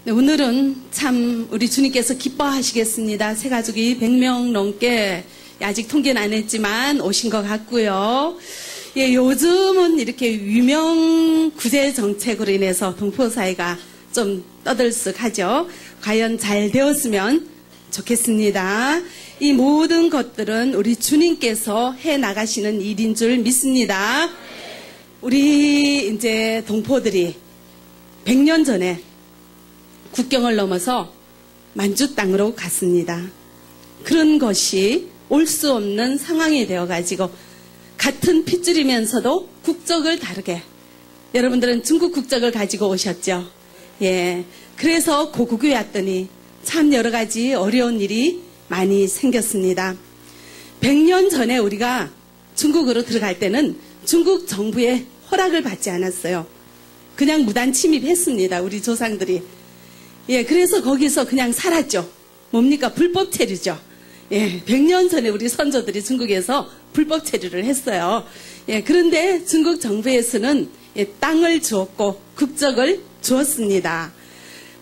네, 오늘은 참 우리 주님께서 기뻐하시겠습니다. 새 가족이 100명 넘게 아직 통계는 안 했지만 오신 것 같고요. 예, 요즘은 이렇게 유명 구제 정책으로 인해서 동포사회가 좀 떠들썩하죠. 과연 잘 되었으면 좋겠습니다. 이 모든 것들은 우리 주님께서 해 나가시는 일인 줄 믿습니다. 우리 이제 동포들이 100년 전에 국경을 넘어서 만주 땅으로 갔습니다. 그런 것이 올 수 없는 상황이 되어가지고 같은 핏줄이면서도 국적을 다르게, 여러분들은 중국 국적을 가지고 오셨죠? 예, 그래서 고국에 왔더니 참 여러 가지 어려운 일이 많이 생겼습니다. 100년 전에 우리가 중국으로 들어갈 때는 중국 정부의 허락을 받지 않았어요. 그냥 무단 침입했습니다, 우리 조상들이. 예, 그래서 거기서 그냥 살았죠. 뭡니까? 불법 체류죠. 예, 100년 전에 우리 선조들이 중국에서 불법 체류를 했어요. 예, 그런데 중국 정부에서는 땅을 주었고 국적을 주었습니다.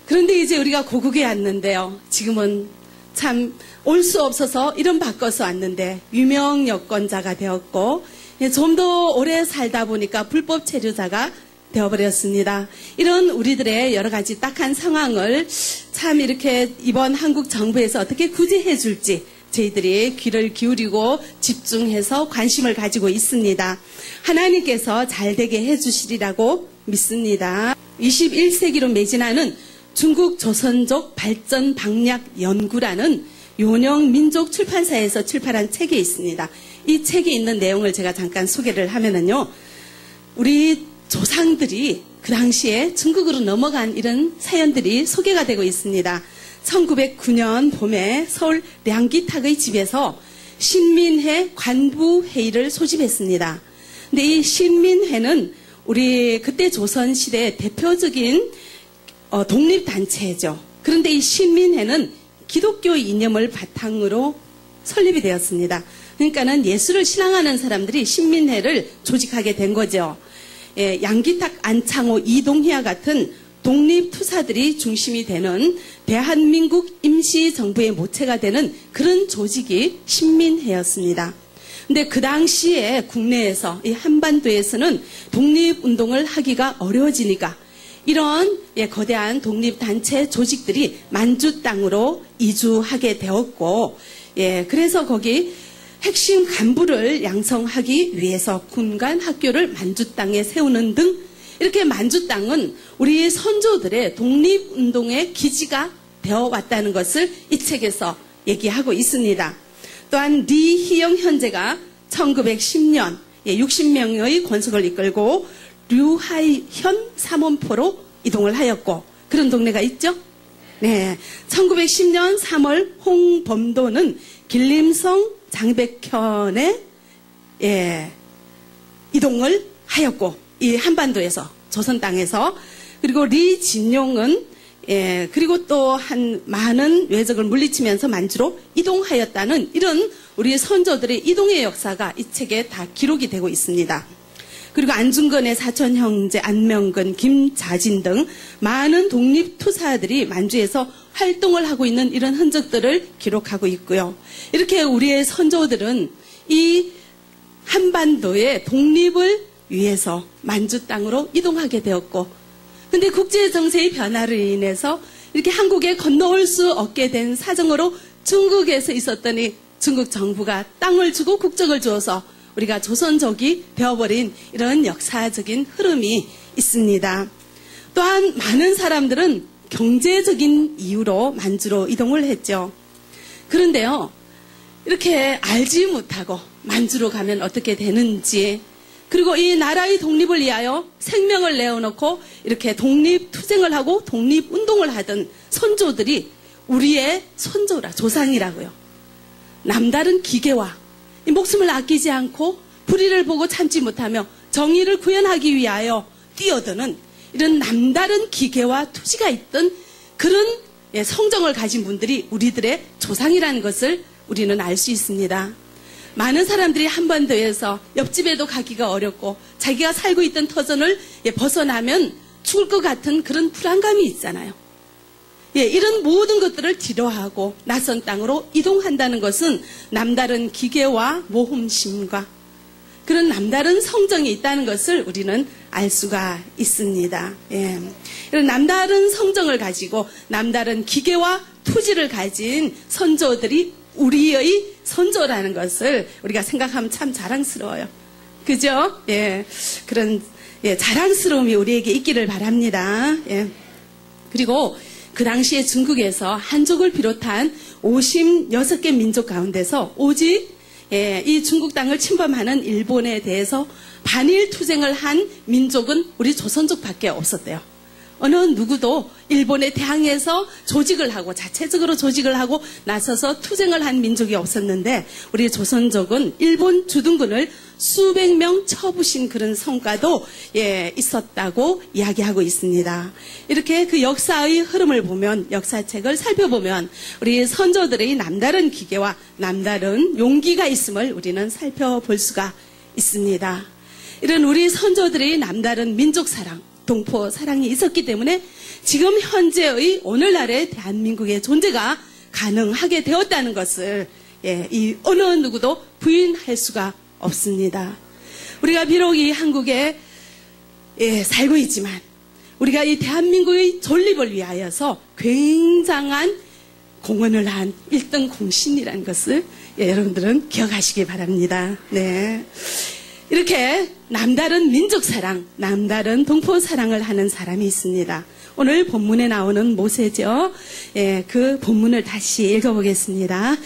그런데 이제 우리가 고국에 왔는데요. 지금은 참 올 수 없어서 이름 바꿔서 왔는데 유명 여권자가 되었고, 좀 더 오래 살다 보니까 불법 체류자가 되어버렸습니다. 이런 우리들의 여러 가지 딱한 상황을 참 이렇게 이번 한국 정부에서 어떻게 구제해 줄지 저희들이 귀를 기울이고 집중해서 관심을 가지고 있습니다. 하나님께서 잘 되게 해주시리라고 믿습니다. 21세기로 매진하는 중국 조선족 발전 방략 연구라는 요령 민족 출판사에서 출판한 책이 있습니다. 이 책에 있는 내용을 제가 잠깐 소개를 하면은요, 우리 조상들이 그 당시에 중국으로 넘어간 이런 사연들이 소개가 되고 있습니다. 1909년 봄에 서울 량기탁의 집에서 신민회 관부회의를 소집했습니다. 근데 이 신민회는 우리 그때 조선시대의 대표적인 독립단체죠. 그런데 이 신민회는 기독교 이념을 바탕으로 설립이 되었습니다. 그러니까는 예수를 신앙하는 사람들이 신민회를 조직하게 된 거죠. 예, 양기탁, 안창호, 이동희와 같은 독립투사들이 중심이 되는 대한민국 임시정부의 모체가 되는 그런 조직이 신민회였습니다. 근데 그 당시에 국내에서, 이 한반도에서는 독립운동을 하기가 어려워지니까 이런 거대한 독립단체 조직들이 만주 땅으로 이주하게 되었고, 그래서 거기 핵심 간부를 양성하기 위해서 군관 학교를 만주 땅에 세우는 등, 이렇게 만주 땅은 우리 선조들의 독립운동의 기지가 되어 왔다는 것을 이 책에서 얘기하고 있습니다. 또한 리희영 현재가 1910년 60명의 권속을 이끌고 류하현 삼원포로 이동을 하였고, 그런 동네가 있죠? 네. 1910년 3월 홍범도는 길림성 장백현에 이동을 하였고, 이 한반도에서, 조선 땅에서. 그리고 리진용은 그리고 또 한 많은 외적을 물리치면서 만주로 이동하였다는 이런 우리 선조들의 이동의 역사가 이 책에 다 기록이 되고 있습니다. 그리고 안중근의 사촌 형제 안명근, 김자진 등 많은 독립투사들이 만주에서 활동을 하고 있는 이런 흔적들을 기록하고 있고요. 이렇게 우리의 선조들은 이 한반도의 독립을 위해서 만주 땅으로 이동하게 되었고, 근데 국제 정세의 변화로 인해서 이렇게 한국에 건너올 수 없게 된 사정으로 중국에서 있었더니 중국 정부가 땅을 주고 국적을 주어서 우리가 조선족이 되어버린 이런 역사적인 흐름이 있습니다. 또한 많은 사람들은 경제적인 이유로 만주로 이동을 했죠. 그런데요, 이렇게 알지 못하고 만주로 가면 어떻게 되는지, 그리고 이 나라의 독립을 위하여 생명을 내어놓고 이렇게 독립투쟁을 하고 독립운동을 하던 선조들이 우리의 선조라, 조상이라고요. 남다른 기계와 이 목숨을 아끼지 않고 불의를 보고 참지 못하며 정의를 구현하기 위하여 뛰어드는 이런 남다른 기계와 투지가 있던 그런 성정을 가진 분들이 우리들의 조상이라는 것을 우리는 알 수 있습니다. 많은 사람들이 한반도에서 옆집에도 가기가 어렵고 자기가 살고 있던 터전을 벗어나면 죽을 것 같은 그런 불안감이 있잖아요. 이런 모든 것들을 뒤로하고 낯선 땅으로 이동한다는 것은 남다른 기계와 모험심과 그런 남다른 성정이 있다는 것을 우리는 알 수가 있습니다. 이런 남다른 성정을 가지고 남다른 기계와 투지를 가진 선조들이 우리의 선조라는 것을 우리가 생각하면 참 자랑스러워요. 그죠? 그런 자랑스러움이 우리에게 있기를 바랍니다. 그리고 그 당시에 중국에서 한족을 비롯한 56개 민족 가운데서 오직 이 중국 땅을 침범하는 일본에 대해서 반일 투쟁을 한 민족은 우리 조선족밖에 없었대요. 어느 누구도 일본에 대항해서 조직을 하고 자체적으로 조직을 하고 나서서 투쟁을 한 민족이 없었는데 우리 조선족은 일본 주둔군을 수백 명 쳐부신 그런 성과도 있었다고 이야기하고 있습니다. 이렇게 그 역사의 흐름을 보면 역사책을 살펴보면 우리 선조들의 남다른 기계와 남다른 용기가 있음을 우리는 살펴볼 수가 있습니다. 이런 우리 선조들의 남다른 민족사랑 동포 사랑이 있었기 때문에 지금 현재의 오늘날의 대한민국의 존재가 가능하게 되었다는 것을 이 어느 누구도 부인할 수가 없습니다. 우리가 비록 이 한국에 살고 있지만 우리가 이 대한민국의 존립을 위하여서 굉장한 공헌을 한 1등 공신이라는 것을 여러분들은 기억하시기 바랍니다. 이렇게 남다른 민족사랑, 남다른 동포사랑을 하는 사람이 있습니다. 오늘 본문에 나오는 모세죠. 그 본문을 다시 읽어보겠습니다.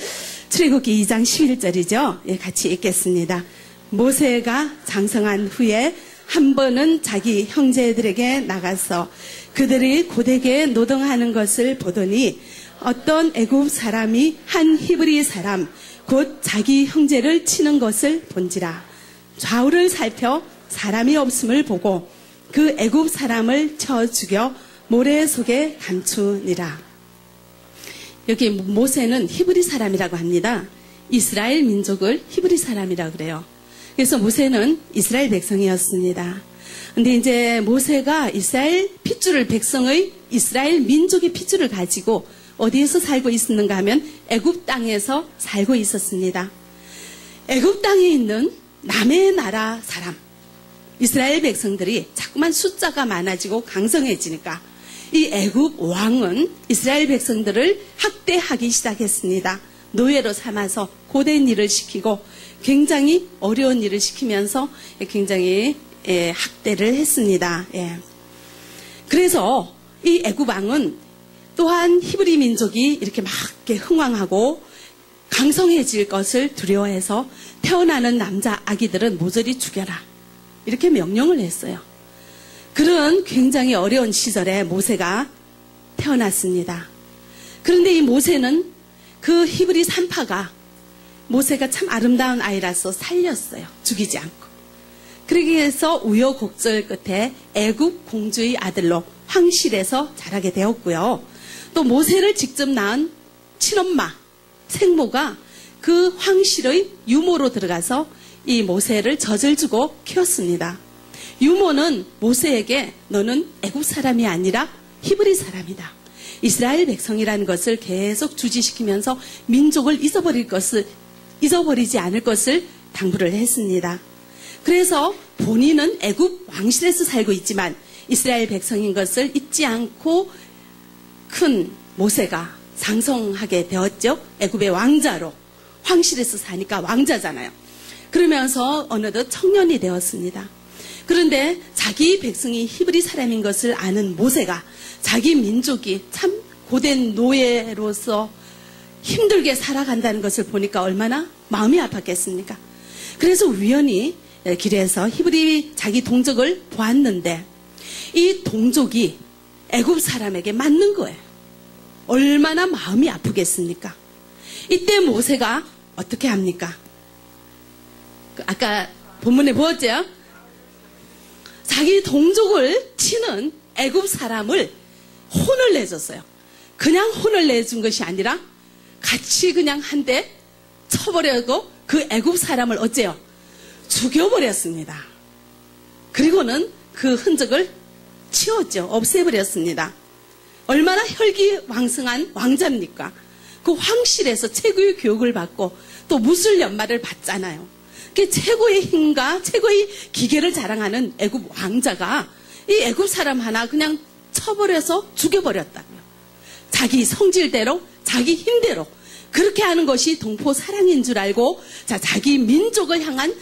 출애굽기 2장 11절이죠. 같이 읽겠습니다. 모세가 장성한 후에 한 번은 자기 형제들에게 나가서 그들이 고되게 노동하는 것을 보더니 어떤 애굽 사람이 한 히브리 사람 곧 자기 형제를 치는 것을 본지라. 좌우를 살펴 사람이 없음을 보고 그 애굽 사람을 쳐 죽여 모래 속에 감추니라. 여기 모세는 히브리 사람이라고 합니다. 이스라엘 민족을 히브리 사람이라고 그래요. 그래서 모세는 이스라엘 백성이었습니다. 근데 이제 모세가 이스라엘 핏줄을 백성의 이스라엘 민족의 핏줄을 가지고 어디에서 살고 있었는가 하면 애굽 땅에서 살고 있었습니다. 애굽 땅에 있는 남의 나라 사람 이스라엘 백성들이 자꾸만 숫자가 많아지고 강성해지니까 이 애굽 왕은 이스라엘 백성들을 학대하기 시작했습니다. 노예로 삼아서 고된 일을 시키고 굉장히 어려운 일을 시키면서 굉장히 학대를 했습니다. 그래서 이 애굽 왕은 또한 히브리 민족이 이렇게 막 흥왕하고 강성해질 것을 두려워해서 태어나는 남자 아기들은 모조리 죽여라 이렇게 명령을 했어요. 그런 굉장히 어려운 시절에 모세가 태어났습니다. 그런데 이 모세는 그 히브리 산파가 모세가 참 아름다운 아이라서 살렸어요. 죽이지 않고. 그러기 위해서 우여곡절 끝에 애굽 공주의 아들로 황실에서 자라게 되었고요. 또 모세를 직접 낳은 친엄마 생모가 그 황실의 유모로 들어가서 이 모세를 젖을 주고 키웠습니다. 유모는 모세에게 너는 애굽 사람이 아니라 히브리 사람이다. 이스라엘 백성이라는 것을 계속 주지시키면서 민족을 잊어버리지 않을 것을 당부를 했습니다. 그래서 본인은 애굽 왕실에서 살고 있지만 이스라엘 백성인 것을 잊지 않고 큰 모세가 장성하게 되었죠. 애굽의 왕자로. 황실에서 사니까 왕자잖아요. 그러면서 어느덧 청년이 되었습니다. 그런데 자기 백성이 히브리 사람인 것을 아는 모세가 자기 민족이 참 고된 노예로서 힘들게 살아간다는 것을 보니까 얼마나 마음이 아팠겠습니까? 그래서 우연히 길에서 히브리 자기 동족을 보았는데 이 동족이 애굽 사람에게 맞는 거예요. 얼마나 마음이 아프겠습니까? 이때 모세가 어떻게 합니까? 아까 본문에 보았죠? 자기 동족을 치는 애굽 사람을 혼을 내줬어요. 그냥 혼을 내준 것이 아니라 같이 그냥 한 대 쳐버려고 그 애굽 사람을 어째요? 죽여버렸습니다. 그리고는 그 흔적을 치웠죠. 없애버렸습니다. 얼마나 혈기왕성한 왕자입니까? 그 황실에서 최고의 교육을 받고 또 무술 연마를 받잖아요. 그 최고의 힘과 최고의 기계를 자랑하는 애굽 왕자가 이 애굽 사람 하나 그냥 쳐버려서 죽여버렸다고요. 자기 성질대로 자기 힘대로 그렇게 하는 것이 동포 사랑인 줄 알고 자기 민족을 향한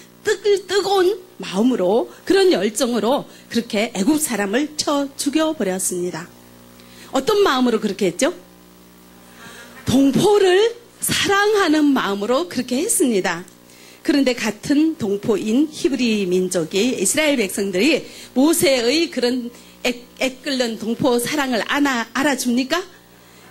뜨거운 마음으로 그런 열정으로 그렇게 애굽 사람을 쳐 죽여버렸습니다. 어떤 마음으로 그렇게 했죠? 동포를 사랑하는 마음으로 그렇게 했습니다. 그런데 같은 동포인 히브리 민족이 이스라엘 백성들이 모세의 그런 애끓는 동포 사랑을 알아줍니까?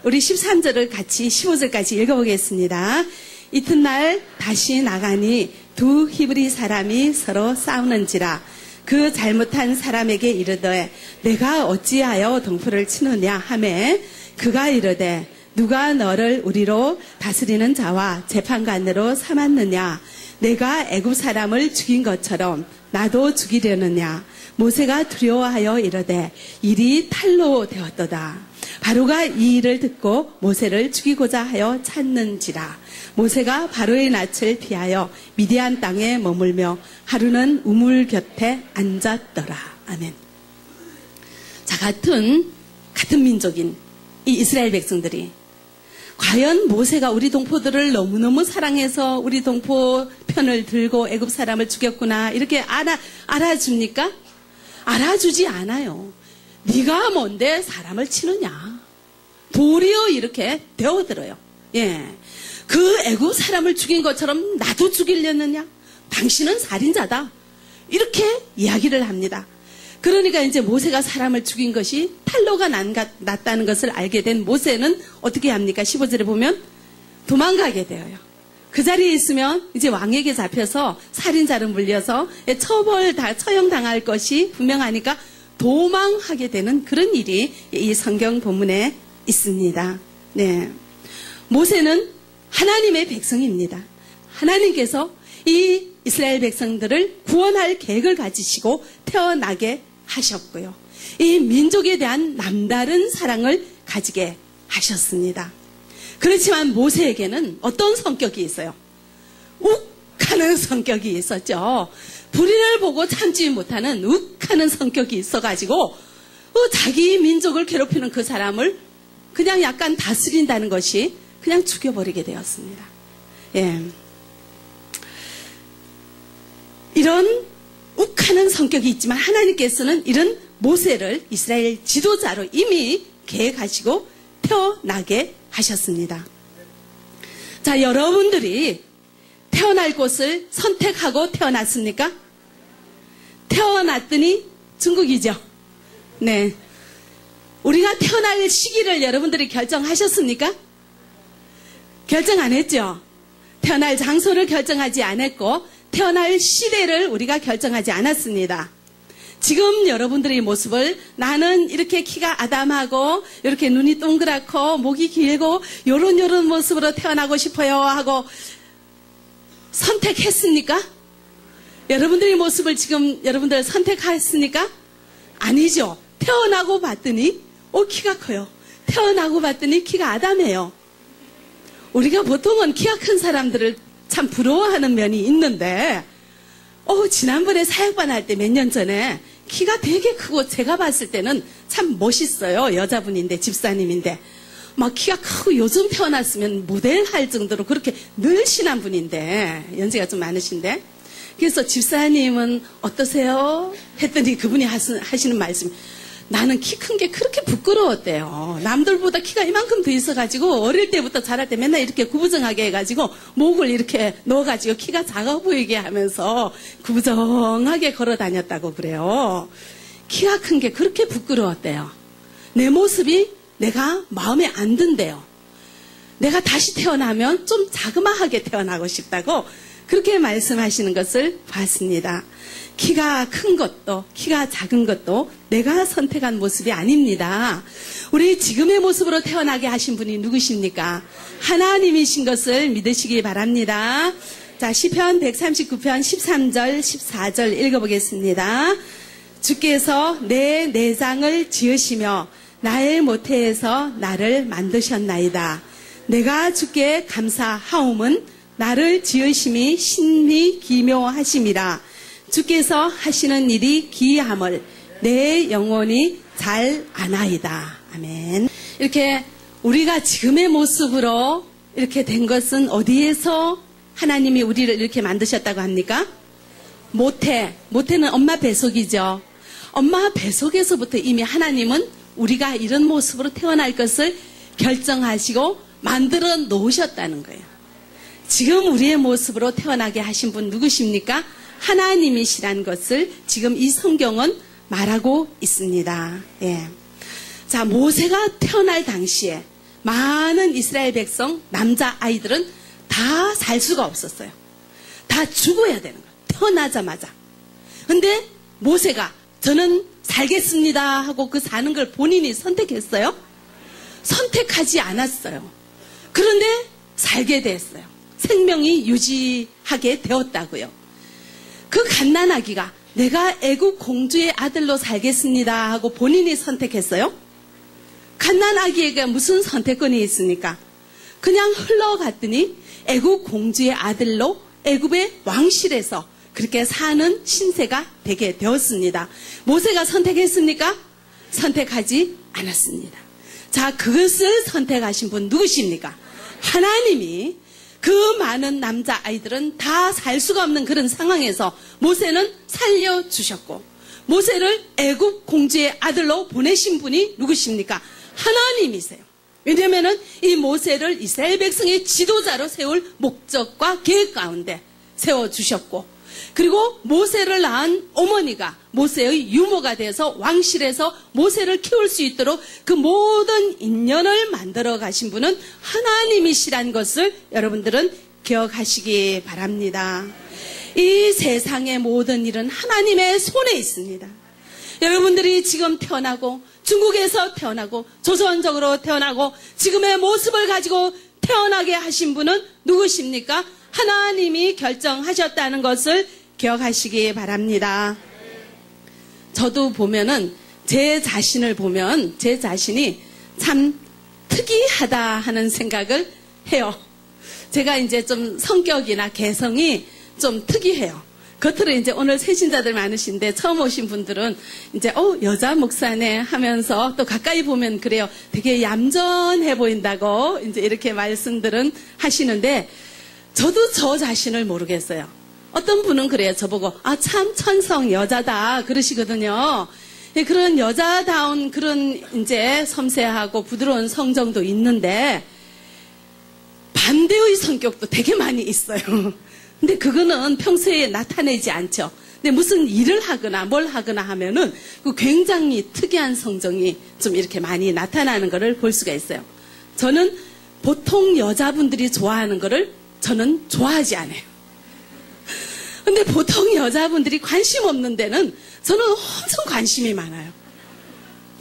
우리 13절을 같이 15절까지 읽어보겠습니다. 이튿날 다시 나가니 두 히브리 사람이 서로 싸우는지라 그 잘못한 사람에게 이르되 내가 어찌하여 동포를 치느냐 하매 그가 이르되 누가 너를 우리로 다스리는 자와 재판관으로 삼았느냐 내가 애굽 사람을 죽인 것처럼 나도 죽이려느냐 모세가 두려워하여 이르되 일이 탈로 되었도다. 바로가 이 일을 듣고 모세를 죽이고자 하여 찾는지라. 모세가 바로의 낯을 피하여 미디안 땅에 머물며 하루는 우물 곁에 앉았더라. 아멘. 자, 같은 민족인 이 이스라엘 백성들이 과연 모세가 우리 동포들을 너무너무 사랑해서 우리 동포 편을 들고 애굽 사람을 죽였구나 이렇게 알아줍니까? 알아주지 않아요. 네가 뭔데 사람을 치느냐. 도리어 이렇게 되어들어요. 예, 그 애굽 사람을 죽인 것처럼 나도 죽이려느냐? 당신은 살인자다. 이렇게 이야기를 합니다. 그러니까 이제 모세가 사람을 죽인 것이 탈로가 났다는 것을 알게 된 모세는 어떻게 합니까? 15절에 보면 도망가게 되어요. 그 자리에 있으면 이제 왕에게 잡혀서 살인자로 물려서 처형당할 것이 분명하니까 도망하게 되는 그런 일이 이 성경 본문에 있습니다. 네, 모세는 하나님의 백성입니다. 하나님께서 이 이스라엘 백성들을 구원할 계획을 가지시고 태어나게 하셨고요. 이 민족에 대한 남다른 사랑을 가지게 하셨습니다. 그렇지만 모세에게는 어떤 성격이 있어요? 욱하는 성격이 있었죠. 불의를 보고 참지 못하는 욱하는 성격이 있어가지고 자기 민족을 괴롭히는 그 사람을 그냥 약간 다스린다는 것이 그냥 죽여버리게 되었습니다. 예. 이런 욱하는 성격이 있지만 하나님께서는 이런 모세를 이스라엘 지도자로 이미 계획하시고 태어나게 하셨습니다. 자, 여러분들이 태어날 곳을 선택하고 태어났습니까? 태어났더니 중국이죠. 네. 우리가 태어날 시기를 여러분들이 결정하셨습니까? 결정 안 했죠. 태어날 장소를 결정하지 않았고 태어날 시대를 우리가 결정하지 않았습니다. 지금 여러분들의 모습을 나는 이렇게 키가 아담하고 이렇게 눈이 동그랗고 목이 길고 요런 모습으로 태어나고 싶어요 하고 선택했습니까? 여러분들의 모습을 지금 여러분들 선택했습니까? 아니죠. 태어나고 봤더니 키가 커요. 태어나고 봤더니 키가 아담해요. 우리가 보통은 키가 큰 사람들을 참 부러워하는 면이 있는데 지난번에 사역반 할 때 몇 년 전에 키가 되게 크고 제가 봤을 때는 참 멋있어요. 여자분인데 집사님인데 막 키가 크고 요즘 태어났으면 모델 할 정도로 그렇게 늘씬한 분인데 연세가 좀 많으신데 그래서 집사님은 어떠세요? 했더니 그분이 하시는 말씀이 나는 키 큰 게 그렇게 부끄러웠대요. 남들보다 키가 이만큼 더 있어가지고 어릴 때부터 자랄 때 맨날 이렇게 구부정하게 해가지고 목을 이렇게 넣어가지고 키가 작아 보이게 하면서 구부정하게 걸어 다녔다고 그래요. 키가 큰 게 그렇게 부끄러웠대요. 내 모습이 내가 마음에 안 든대요. 내가 다시 태어나면 좀 자그마하게 태어나고 싶다고 그렇게 말씀하시는 것을 봤습니다. 키가 큰 것도 키가 작은 것도 내가 선택한 모습이 아닙니다. 우리 지금의 모습으로 태어나게 하신 분이 누구십니까? 하나님이신 것을 믿으시기 바랍니다. 자, 시편 139편 13절 14절 읽어보겠습니다. 주께서 내 내장을 지으시며 나의 모태에서 나를 만드셨나이다. 내가 주께 감사하옴은 나를 지으심이 신이 기묘하심이라. 주께서 하시는 일이 기이함을 내 영혼이 잘 아나이다. 아멘. 이렇게 우리가 지금의 모습으로 이렇게 된 것은 어디에서 하나님이 우리를 이렇게 만드셨다고 합니까? 모태는 엄마 뱃속이죠. 엄마 뱃속에서부터 이미 하나님은 우리가 이런 모습으로 태어날 것을 결정하시고 만들어 놓으셨다는 거예요. 지금 우리의 모습으로 태어나게 하신 분 누구십니까? 하나님이시란 것을 지금 이 성경은 말하고 있습니다. 예. 자, 모세가 태어날 당시에 많은 이스라엘 백성, 남자 아이들은 다 살 수가 없었어요. 다 죽어야 되는 거예요. 태어나자마자. 근데 모세가 저는 살겠습니다 하고 그 사는 걸 본인이 선택했어요? 선택하지 않았어요. 그런데 살게 됐어요. 생명이 유지하게 되었다고요. 그 갓난아기가 내가 애국 공주의 아들로 살겠습니다 하고 본인이 선택했어요? 갓난아기에게 무슨 선택권이 있습니까? 그냥 흘러갔더니 애국 공주의 아들로 애국의 왕실에서 그렇게 사는 신세가 되게 되었습니다. 모세가 선택했습니까? 선택하지 않았습니다. 자, 그것을 선택하신 분 누구십니까? 하나님이. 그 많은 남자아이들은 다 살 수가 없는 그런 상황에서 모세는 살려주셨고, 모세를 애국 공주의 아들로 보내신 분이 누구십니까? 하나님이세요. 왜냐하면 이 모세를 이스라엘 백성의 지도자로 세울 목적과 계획 가운데 세워주셨고, 그리고 모세를 낳은 어머니가 모세의 유모가 돼서 왕실에서 모세를 키울 수 있도록 그 모든 인연을 만들어 가신 분은 하나님이시란 것을 여러분들은 기억하시기 바랍니다. 이 세상의 모든 일은 하나님의 손에 있습니다. 여러분들이 지금 태어나고 중국에서 태어나고 조선족으로 태어나고 지금의 모습을 가지고 태어나게 하신 분은 누구십니까? 하나님이 결정하셨다는 것을 기억하시기 바랍니다. 저도 보면은 제 자신을 보면 제 자신이 참 특이하다 하는 생각을 해요. 제가 이제 좀 성격이나 개성이 좀 특이해요. 겉으로 이제 오늘 새신자들 많으신데 처음 오신 분들은 이제 여자 목사네 하면서 또 가까이 보면 그래요. 되게 얌전해 보인다고 이제 이렇게 말씀들은 하시는데 저도 저 자신을 모르겠어요. 어떤 분은 그래요. 저보고 참 천성 여자다 그러시거든요. 그런 여자다운 그런 이제 섬세하고 부드러운 성정도 있는데 반대의 성격도 되게 많이 있어요. 근데 그거는 평소에 나타내지 않죠. 근데 무슨 일을 하거나 뭘 하거나 하면은 그 굉장히 특이한 성정이 좀 이렇게 많이 나타나는 것을 볼 수가 있어요. 저는 보통 여자분들이 좋아하는 거를 저는 좋아하지 않아요. 근데 보통 여자분들이 관심 없는 데는 저는 엄청 관심이 많아요.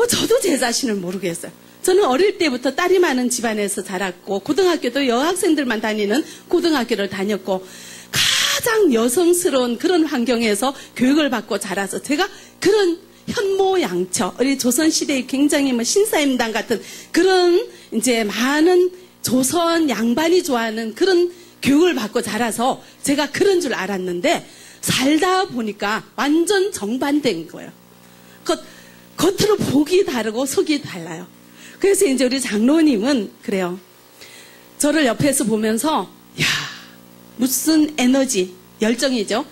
저도 제 자신을 모르겠어요. 저는 어릴 때부터 딸이 많은 집안에서 자랐고 고등학교도 여학생들만 다니는 고등학교를 다녔고 가장 여성스러운 그런 환경에서 교육을 받고 자라서 제가 그런 현모양처 우리 조선시대의 굉장히 신사임당 같은 그런 이제 많은 조선 양반이 좋아하는 그런 교육을 받고 자라서 제가 그런 줄 알았는데 살다 보니까 완전 정반대인 거예요. 겉으로 보기 다르고 속이 달라요. 그래서 이제 우리 장로님은 그래요. 저를 옆에서 보면서 야 무슨 에너지, 열정이죠.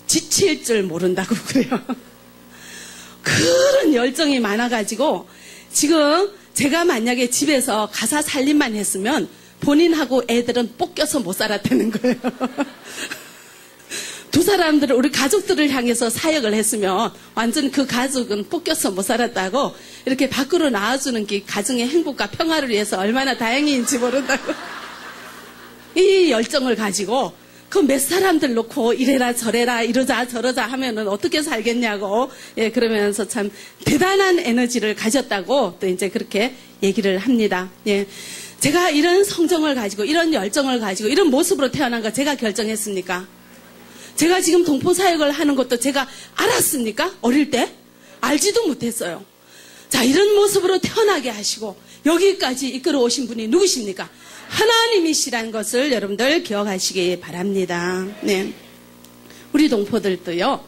지칠 줄 모른다고 그래요. 그런 열정이 많아가지고 지금 제가 만약에 집에서 가사 살림만 했으면 본인하고 애들은 볶여서 못 살았다는 거예요. 두 사람들을 우리 가족들을 향해서 사역을 했으면 완전 그 가족은 볶여서 못 살았다고 이렇게 밖으로 나와주는 게 가정의 행복과 평화를 위해서 얼마나 다행인지 모른다고. 이 열정을 가지고 그 몇 사람들 놓고 이래라 저래라 이러자 저러자 하면은 어떻게 살겠냐고 그러면서 참 대단한 에너지를 가졌다고 또 이제 그렇게 얘기를 합니다. 제가 이런 성정을 가지고 이런 열정을 가지고 이런 모습으로 태어난 거 제가 결정했습니까? 제가 지금 동포사역을 하는 것도 제가 알았습니까? 어릴 때? 알지도 못했어요. 자, 이런 모습으로 태어나게 하시고 여기까지 이끌어 오신 분이 누구십니까? 하나님이시라는 것을 여러분들 기억하시기 바랍니다. 네. 우리 동포들도요,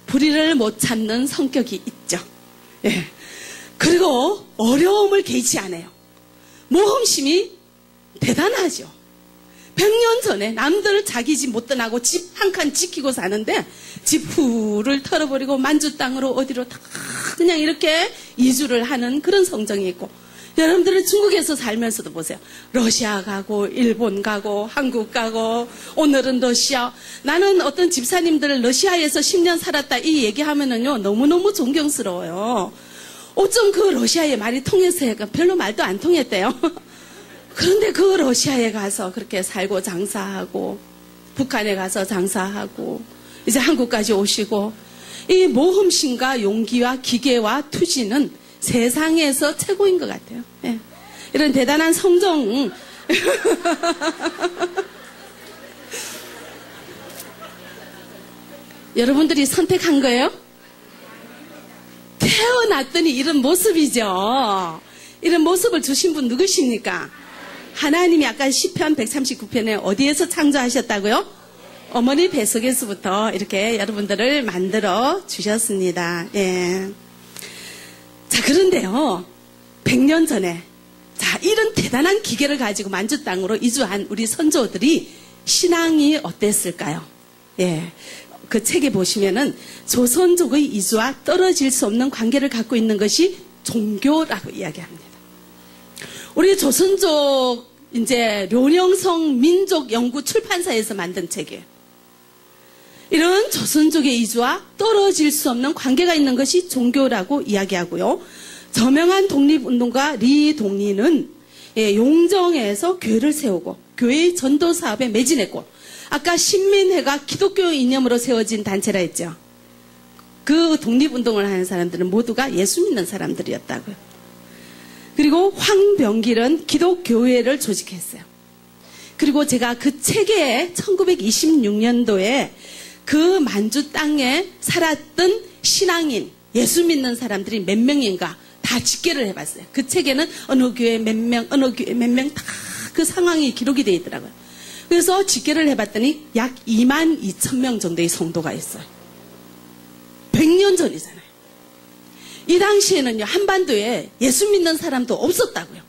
불의를 못 참는 성격이 있죠. 예. 그리고 어려움을 개의치 않아요. 모험심이 대단하죠. 100년 전에 남들 자기 집 못 떠나고 집 한 칸 지키고 사는데 집 후를 털어버리고 만주 땅으로 어디로 다 그냥 이렇게 이주를 하는 그런 성정이 있고, 여러분들은 중국에서 살면서도 보세요. 러시아 가고 일본 가고 한국 가고 오늘은 러시아. 나는 어떤 집사님들 러시아에서 10년 살았다 이 얘기하면은요 너무너무 존경스러워요. 어쩜 그 러시아의 말이 통해서 별로 말도 안 통했대요. 그런데 그 러시아에 가서 그렇게 살고 장사하고 북한에 가서 장사하고 이제 한국까지 오시고, 이 모험심과 용기와 기계와 투지는 세상에서 최고인 것 같아요. 예. 이런 대단한 성정 여러분들이 선택한 거예요? 태어났더니 이런 모습이죠. 이런 모습을 주신 분 누구십니까? 하나님이 아까 시편 139편에 어디에서 창조하셨다고요? 어머니 뱃속에서부터 이렇게 여러분들을 만들어 주셨습니다. 예. 자, 그런데요, 100년 전에, 자, 이런 대단한 기계를 가지고 만주 땅으로 이주한 우리 선조들이 신앙이 어땠을까요? 예. 그 책에 보시면은 조선족의 이주와 떨어질 수 없는 관계를 갖고 있는 것이 종교라고 이야기합니다. 우리 조선족, 이제, 료령성 민족 연구 출판사에서 만든 책이에요. 이런 조선족의 이주와 떨어질 수 없는 관계가 있는 것이 종교라고 이야기하고요. 저명한 독립운동가 리동리는 용정에서 교회를 세우고 교회의 전도 사업에 매진했고, 아까 신민회가 기독교 이념으로 세워진 단체라 했죠. 그 독립운동을 하는 사람들은 모두가 예수 믿는 사람들이었다고요. 그리고 황병길은 기독교회를 조직했어요. 그리고 제가 그 책에 1926년도에 그 만주 땅에 살았던 신앙인, 예수 믿는 사람들이 몇 명인가 다 집계를 해봤어요. 그 책에는 어느 교회 몇 명, 어느 교회 몇 명 다 그 상황이 기록이 되어 있더라고요. 그래서 집계를 해봤더니 약 22,000명 정도의 성도가 있어요. 100년 전이잖아요. 이 당시에는요, 한반도에 예수 믿는 사람도 없었다고요.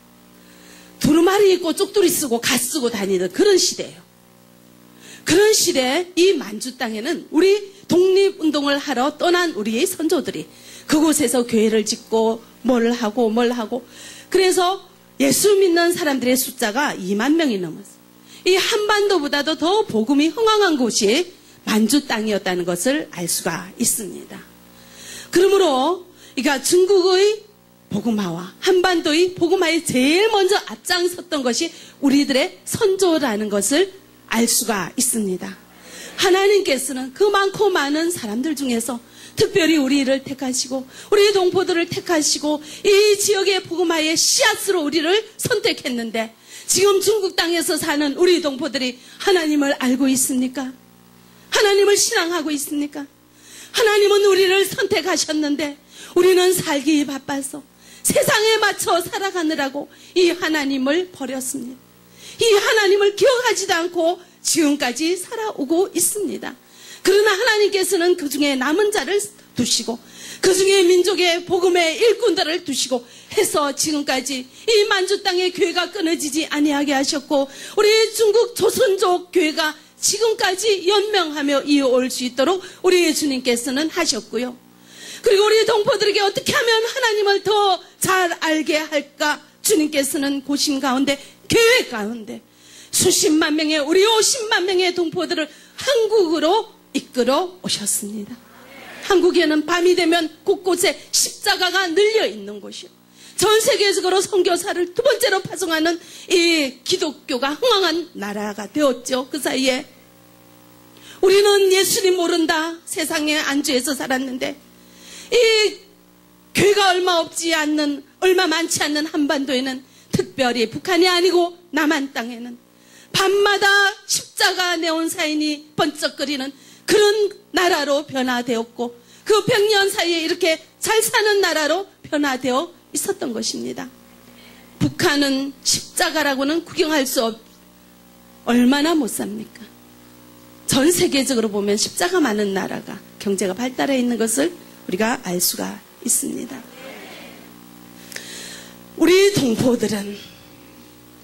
두루마리 입고 쪽두리 쓰고 갓 쓰고 다니는 그런 시대예요. 그런 시대에 이 만주 땅에는 우리 독립운동을 하러 떠난 우리의 선조들이 그곳에서 교회를 짓고 뭘 하고 그래서 예수 믿는 사람들의 숫자가 2만 명이 넘었어요. 이 한반도보다도 더 복음이 흥황한 곳이 만주 땅이었다는 것을 알 수가 있습니다. 그러므로 그러니까 중국의 복음화와 한반도의 복음화에 제일 먼저 앞장섰던 것이 우리들의 선조라는 것을 알 수가 있습니다. 하나님께서는 그 많고 많은 사람들 중에서 특별히 우리를 택하시고 우리 동포들을 택하시고 이 지역의 복음화의 씨앗으로 우리를 선택했는데, 지금 중국 땅에서 사는 우리 동포들이 하나님을 알고 있습니까? 하나님을 신앙하고 있습니까? 하나님은 우리를 선택하셨는데 우리는 살기 바빠서 세상에 맞춰 살아가느라고 이 하나님을 버렸습니다. 이 하나님을 기억하지도 않고 지금까지 살아오고 있습니다. 그러나 하나님께서는 그 중에 남은 자를 두시고 그 중에 민족의 복음의 일꾼들을 두시고 해서 지금까지 이 만주 땅의 교회가 끊어지지 아니하게 하셨고, 우리 중국 조선족 교회가 지금까지 연명하며 이어올 수 있도록 우리 주님께서는 하셨고요. 그리고 우리 동포들에게 어떻게 하면 하나님을 더 잘 알게 할까, 주님께서는 고심 가운데, 계획 가운데 수십만 명의, 우리 50만 명의 동포들을 한국으로 이끌어 오셨습니다. 한국에는 밤이 되면 곳곳에 십자가가 늘려 있는 곳이요, 전 세계적으로 선교사를 두 번째로 파송하는 이 기독교가 흥황한 나라가 되었죠. 그 사이에 우리는 예수님 모른다 세상에 안주해서 살았는데, 이 교회가 얼마 많지 않는 한반도에는, 특별히 북한이 아니고 남한 땅에는 밤마다 십자가 내온 사인이 번쩍거리는 그런 나라로 변화되었고, 그 100년 사이에 이렇게 잘 사는 나라로 변화되어 있었던 것입니다. 북한은 십자가라고는 구경할 수 없, 얼마나 못 삽니까? 전 세계적으로 보면 십자가 많은 나라가 경제가 발달해 있는 것을 우리가 알 수가 있습니다. 우리 동포들은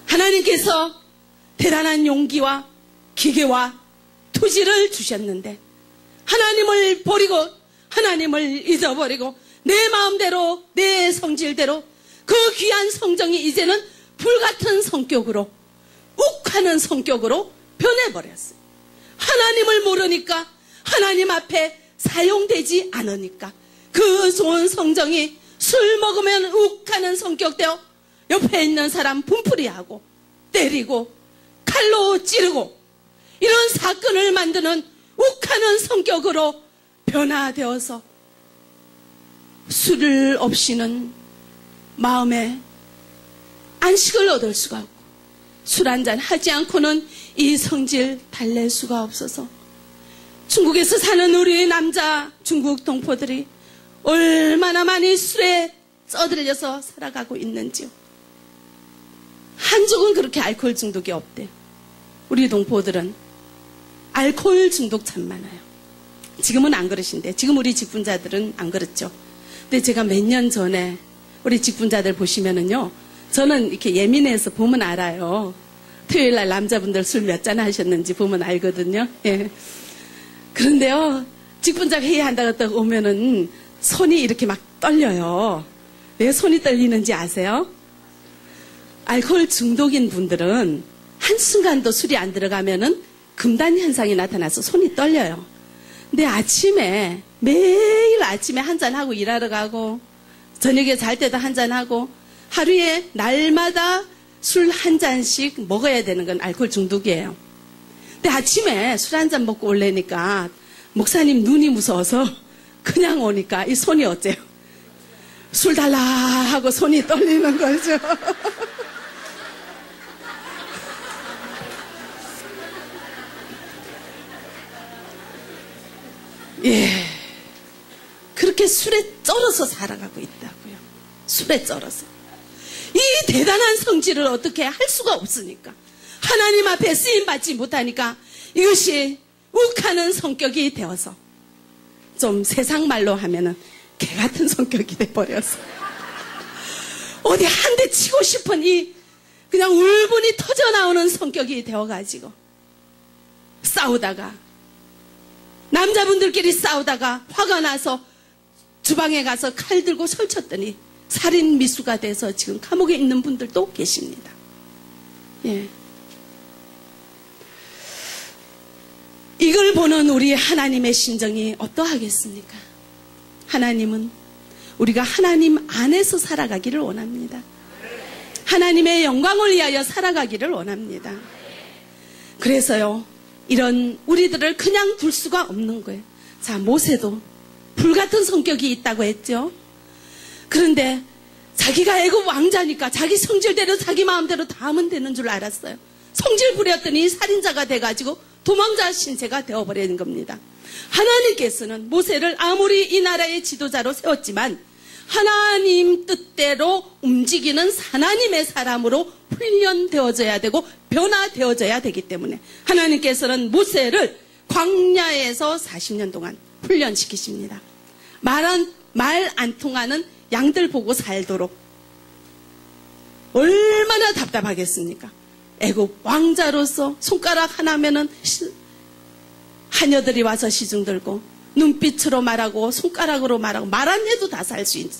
하나님께서 대단한 용기와 기계와 투지를 주셨는데 하나님을 버리고 하나님을 잊어버리고 내 마음대로 내 성질대로 그 귀한 성정이 이제는 불같은 성격으로 욱하는 성격으로 변해버렸어요. 하나님을 모르니까 하나님 앞에 사용되지 않으니까 그 좋은 성정이 술 먹으면 욱하는 성격되어 옆에 있는 사람 분풀이하고 때리고 칼로 찌르고 이런 사건을 만드는 욱하는 성격으로 변화되어서 술 없이는 마음에 안식을 얻을 수가 없고 술 한잔 하지 않고는 이 성질 달랠 수가 없어서 중국에서 사는 우리 남자 중국 동포들이 얼마나 많이 술에 쩌들려서 살아가고 있는지요. 한족은 그렇게 알코올 중독이 없대요. 우리 동포들은 알코올 중독 참 많아요. 지금은 안 그러신데 지금 우리 직분자들은 안 그렇죠. 근데 제가 몇 년 전에 우리 직분자들 보시면은요, 저는 이렇게 예민해서 보면 알아요. 토요일 날 남자분들 술 몇 잔 하셨는지 보면 알거든요. 예. 그런데요, 직분자 회의한다고 오면은 손이 이렇게 막 떨려요. 왜 손이 떨리는지 아세요? 알코올 중독인 분들은 한순간도 술이 안 들어가면은 금단 현상이 나타나서 손이 떨려요. 근데 아침에, 매일 아침에 한잔하고 일하러 가고, 저녁에 잘 때도 한잔하고, 하루에 날마다 술 한 잔씩 먹어야 되는 건 알코올 중독이에요. 근데 아침에 술 한 잔 먹고 올래니까 목사님 눈이 무서워서 그냥 오니까 이 손이 어때요? 술 달라 하고 손이 떨리는 거죠. 예. 그렇게 술에 쩔어서 살아가고 있다고요. 술에 쩔어서. 이 대단한 성질을 어떻게 할 수가 없으니까. 하나님 앞에 쓰임받지 못하니까 이것이 욱하는 성격이 되어서 좀 세상 말로 하면은 개 같은 성격이 돼버려서 어디 한 대 치고 싶은 이 그냥 울분이 터져나오는 성격이 되어가지고 싸우다가 남자분들끼리 싸우다가 화가 나서 주방에 가서 칼 들고 설쳤더니 살인 미수가 돼서 지금 감옥에 있는 분들도 계십니다. 예. 이걸 보는 우리 하나님의 심정이 어떠하겠습니까? 하나님은 우리가 하나님 안에서 살아가기를 원합니다. 하나님의 영광을 위하여 살아가기를 원합니다. 그래서요, 이런 우리들을 그냥 둘 수가 없는 거예요. 자, 모세도 불같은 성격이 있다고 했죠. 그런데 자기가 애굽 왕자니까 자기 성질대로 자기 마음대로 다 하면 되는 줄 알았어요. 성질 부렸더니 살인자가 돼가지고 도망자 신세가 되어버리는 겁니다. 하나님께서는 모세를 아무리 이 나라의 지도자로 세웠지만 하나님 뜻대로 움직이는 하나님의 사람으로 훈련되어져야 되고 변화되어져야 되기 때문에 하나님께서는 모세를 광야에서 40년 동안 훈련시키십니다. 말 안 통하는 양들 보고 살도록. 얼마나 답답하겠습니까? 애굽 왕자로서 손가락 하나면은 하녀들이 와서 시중 들고 눈빛으로 말하고 손가락으로 말하고 말 안 해도 다 살 수 있는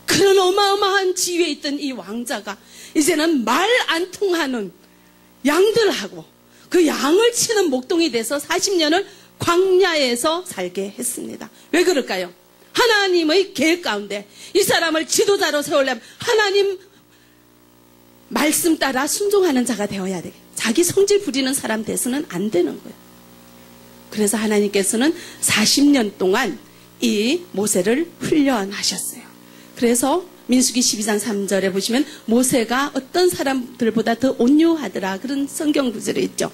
그런 어마어마한 지위에 있던 이 왕자가 이제는 말 안 통하는 양들하고 그 양을 치는 목동이 돼서 40년을 광야에서 살게 했습니다. 왜 그럴까요? 하나님의 계획 가운데 이 사람을 지도자로 세우려면 하나님 말씀 따라 순종하는 자가 되어야 돼. 자기 성질 부리는 사람 돼서는 안 되는 거예요. 그래서 하나님께서는 40년 동안 이 모세를 훈련하셨어요. 그래서 민수기 12장 3절에 보시면 모세가 어떤 사람들보다 더 온유하더라 그런 성경 구절이 있죠.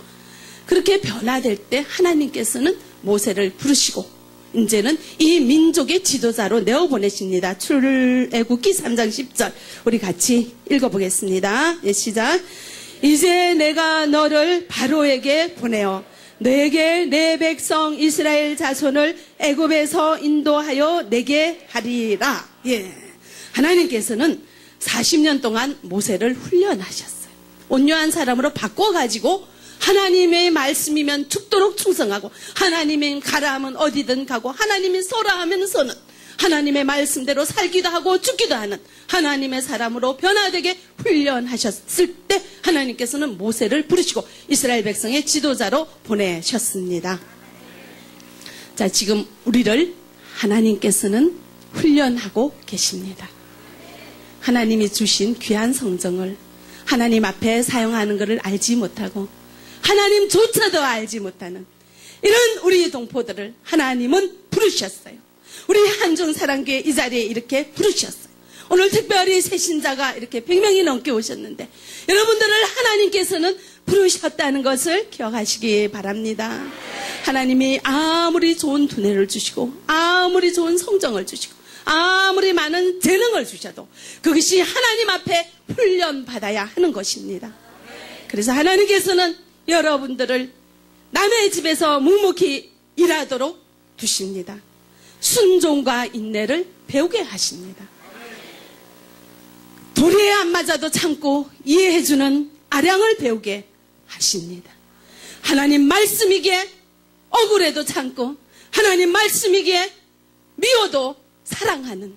그렇게 변화될 때 하나님께서는 모세를 부르시고 이제는 이 민족의 지도자로 내어보내십니다. 출애굽기 3장 10절 우리 같이 읽어보겠습니다. 예, 시작. 이제 내가 너를 바로에게 보내어 너에게 내 백성 이스라엘 자손을 애굽에서 인도하여 내게 하리라. 예, 하나님께서는 40년 동안 모세를 훈련하셨어요. 온유한 사람으로 바꿔가지고 하나님의 말씀이면 죽도록 충성하고, 하나님의 가라 하면 어디든 가고, 하나님이 서라 하면 서는, 하나님의 말씀대로 살기도 하고 죽기도 하는 하나님의 사람으로 변화되게 훈련하셨을 때 하나님께서는 모세를 부르시고 이스라엘 백성의 지도자로 보내셨습니다. 자, 지금 우리를 하나님께서는 훈련하고 계십니다. 하나님이 주신 귀한 성정을 하나님 앞에 사용하는 것을 알지 못하고 하나님조차도 알지 못하는 이런 우리 동포들을 하나님은 부르셨어요. 우리 한중사랑교회 이 자리에 이렇게 부르셨어요. 오늘 특별히 새신자가 이렇게 100명이 넘게 오셨는데 여러분들을 하나님께서는 부르셨다는 것을 기억하시기 바랍니다. 하나님이 아무리 좋은 두뇌를 주시고 아무리 좋은 성정을 주시고 아무리 많은 재능을 주셔도 그것이 하나님 앞에 훈련받아야 하는 것입니다. 그래서 하나님께서는 여러분들을 남의 집에서 묵묵히 일하도록 두십니다. 순종과 인내를 배우게 하십니다. 도리에 안 맞아도 참고 이해해주는 아량을 배우게 하십니다. 하나님 말씀이기에 억울해도 참고 하나님 말씀이기에 미워도 사랑하는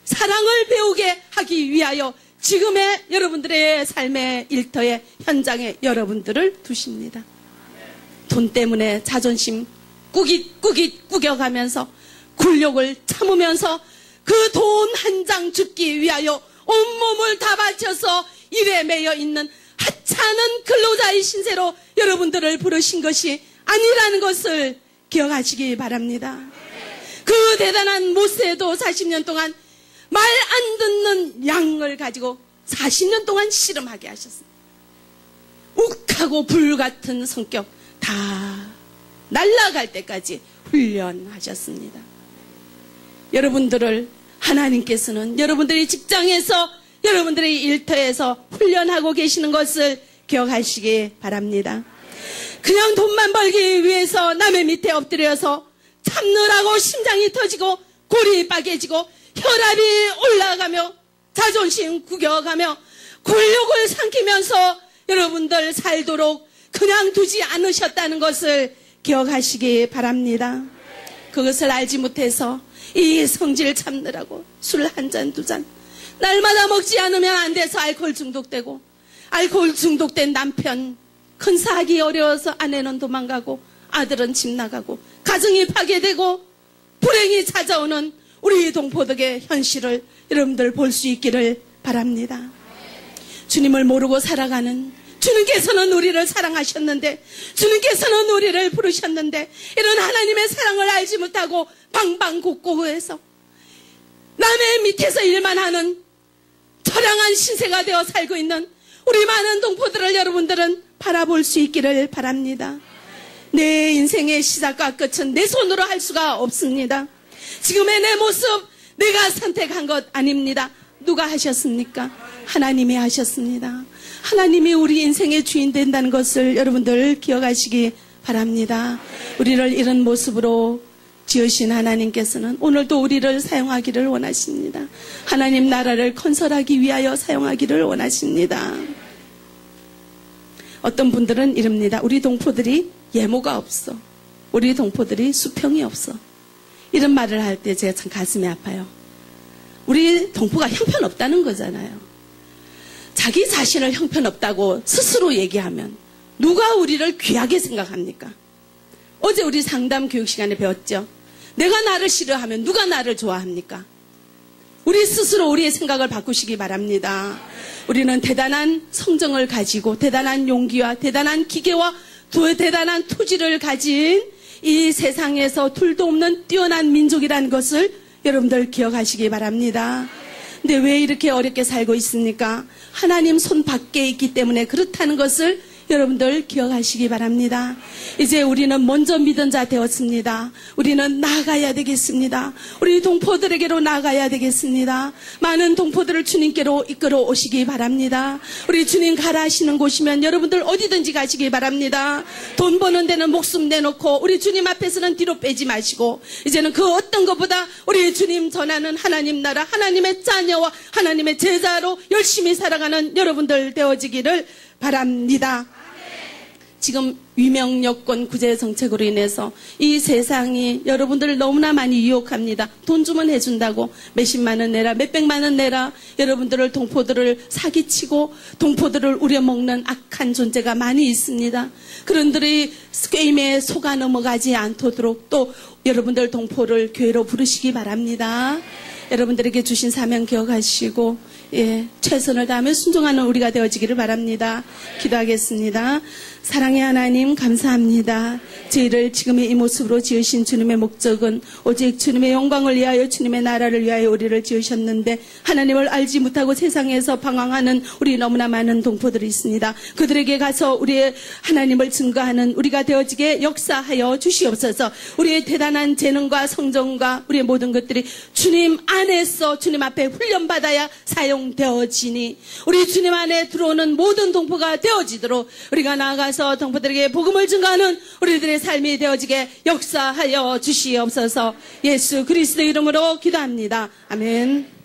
사랑을 배우게 하기 위하여 지금의 여러분들의 삶의 일터에 현장에 여러분들을 두십니다. 돈 때문에 자존심 꾸깃꾸깃 꾸겨가면서 굴욕을 참으면서 그 돈 한 장 줍기 위하여 온몸을 다 바쳐서 일에 매여 있는 하찮은 근로자의 신세로 여러분들을 부르신 것이 아니라는 것을 기억하시기 바랍니다. 그 대단한 모세도 40년 동안 말 안 듣는 양을 가지고 40년 동안 씨름하게 하셨습니다. 욱하고 불같은 성격 다 날아갈 때까지 훈련하셨습니다. 여러분들을 하나님께서는 여러분들이 직장에서 여러분들의 일터에서 훈련하고 계시는 것을 기억하시기 바랍니다. 그냥 돈만 벌기 위해서 남의 밑에 엎드려서 참느라고 심장이 터지고 골이 빠개지고 혈압이 올라가며 자존심 구겨가며 굴욕을 삼키면서 여러분들 살도록 그냥 두지 않으셨다는 것을 기억하시기 바랍니다. 그것을 알지 못해서 이 성질 참느라고 술 한 잔 두 잔 날마다 먹지 않으면 안 돼서 알코올 중독되고 알코올 중독된 남편 큰사하기 어려워서 아내는 도망가고 아들은 집 나가고 가정이 파괴되고 불행이 찾아오는 우리 동포덕의 현실을 여러분들 볼 수 있기를 바랍니다. 주님을 모르고 살아가는 주님께서는 우리를 사랑하셨는데 주님께서는 우리를 부르셨는데 이런 하나님의 사랑을 알지 못하고 방방곡곡해서 남의 밑에서 일만 하는 처량한 신세가 되어 살고 있는 우리 많은 동포들을 여러분들은 바라볼 수 있기를 바랍니다. 내 인생의 시작과 끝은 내 손으로 할 수가 없습니다. 지금의 내 모습 내가 선택한 것 아닙니다. 누가 하셨습니까? 하나님이 하셨습니다. 하나님이 우리 인생의 주인 된다는 것을 여러분들 기억하시기 바랍니다. 우리를 이런 모습으로 지으신 하나님께서는 오늘도 우리를 사용하기를 원하십니다. 하나님 나라를 건설하기 위하여 사용하기를 원하십니다. 어떤 분들은 이럽니다. 우리 동포들이 예모가 없어. 우리 동포들이 수평이 없어. 이런 말을 할 때 제가 참 가슴이 아파요. 우리 동포가 형편없다는 거잖아요. 자기 자신을 형편없다고 스스로 얘기하면 누가 우리를 귀하게 생각합니까? 어제 우리 상담 교육 시간에 배웠죠. 내가 나를 싫어하면 누가 나를 좋아합니까? 우리 스스로 우리의 생각을 바꾸시기 바랍니다. 우리는 대단한 성정을 가지고 대단한 용기와 대단한 기계와 대단한 토지를 가진 이 세상에서 둘도 없는 뛰어난 민족이라는 것을 여러분들 기억하시기 바랍니다. 근데 왜 이렇게 어렵게 살고 있습니까? 하나님 손 밖에 있기 때문에 그렇다는 것을 여러분들 기억하시기 바랍니다. 이제 우리는 먼저 믿은 자 되었습니다. 우리는 나아가야 되겠습니다. 우리 동포들에게로 나아가야 되겠습니다. 많은 동포들을 주님께로 이끌어 오시기 바랍니다. 우리 주님 가라 하시는 곳이면 여러분들 어디든지 가시기 바랍니다. 돈 버는 데는 목숨 내놓고 우리 주님 앞에서는 뒤로 빼지 마시고 이제는 그 어떤 것보다 우리 주님 전하는 하나님 나라, 하나님의 자녀와 하나님의 제자로 열심히 살아가는 여러분들 되어지기를 바랍니다. 지금 위명 여권 구제 정책으로 인해서 이 세상이 여러분들을 너무나 많이 유혹합니다. 돈 주면 해준다고 몇십만 원 내라, 몇백만 원 내라. 여러분들을 동포들을 사기치고 동포들을 우려먹는 악한 존재가 많이 있습니다. 그런들이 게임에 속아 넘어가지 않도록 또 여러분들 동포를 교회로 부르시기 바랍니다. 여러분들에게 주신 사명 기억하시고 최선을 다하며 순종하는 우리가 되어지기를 바랍니다. 기도하겠습니다. 사랑의 하나님 감사합니다. 저희를 지금의 이 모습으로 지으신 주님의 목적은 오직 주님의 영광을 위하여 주님의 나라를 위하여 우리를 지으셨는데 하나님을 알지 못하고 세상에서 방황하는 우리 너무나 많은 동포들이 있습니다. 그들에게 가서 우리의 하나님을 증거하는 우리가 되어지게 역사하여 주시옵소서. 우리의 대단한 재능과 성정과 우리의 모든 것들이 주님 안에서 주님 앞에 훈련받아야 사용되어지니 우리 주님 안에 들어오는 모든 동포가 되어지도록 우리가 나아가서 동포들에게 복음을 증거하는 우리들의 삶이 되어지게 역사하여 주시옵소서. 예수 그리스도의 이름으로 기도합니다. 아멘.